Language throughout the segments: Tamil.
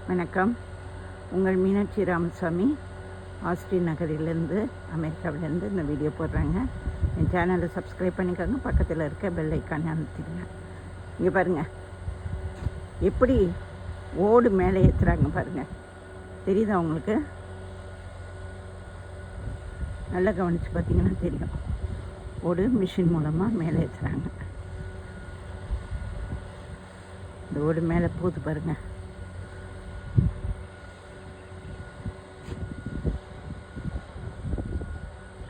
வணக்கம். உங்கள் மீனாட்சி ராமசாமி ஆஸ்டின் நகரிலேருந்து, அமெரிக்காவிலேருந்து இந்த வீடியோ போடுறாங்க. என் சேனலை சப்ஸ்கிரைப் பண்ணிக்கோங்க. பக்கத்தில் இருக்க பெல் ஐக்கானை அமுத்திடுங்க. இங்கே பாருங்கள், எப்படி ஓடு மேலே ஏற்றுறாங்க பாருங்கள். தெரியுதா உங்களுக்கு? நல்லா கவனித்து பார்த்தீங்கன்னா தெரியும். ஓடு மிஷின் மூலமாக மேலே ஏற்றுறாங்க. இந்த ஓடு மேலே போகுது பாருங்கள்.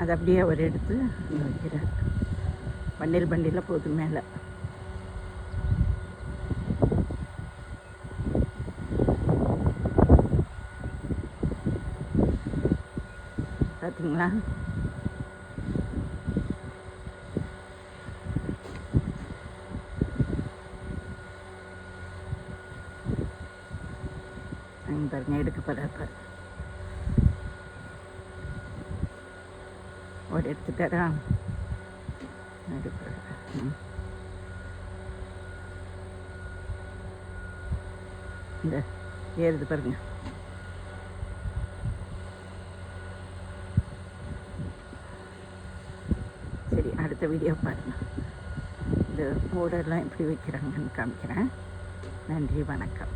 அது அப்படியே அவர் எடுத்து அங்கே வைக்கிறார். பண்டில் போகுது மேலே. பார்த்தீங்களா? பாருங்க, எடுக்க போகிறார். ஒரு எடுத்துட்டாரா? இந்த ஏறுது பாருங்க. சரி, அடுத்த வீடியோ பாருங்க. இந்த ஓடெல்லாம் எப்படி வைக்கிறாங்கன்னு காமிக்கிறேன். நன்றி, வணக்கம்.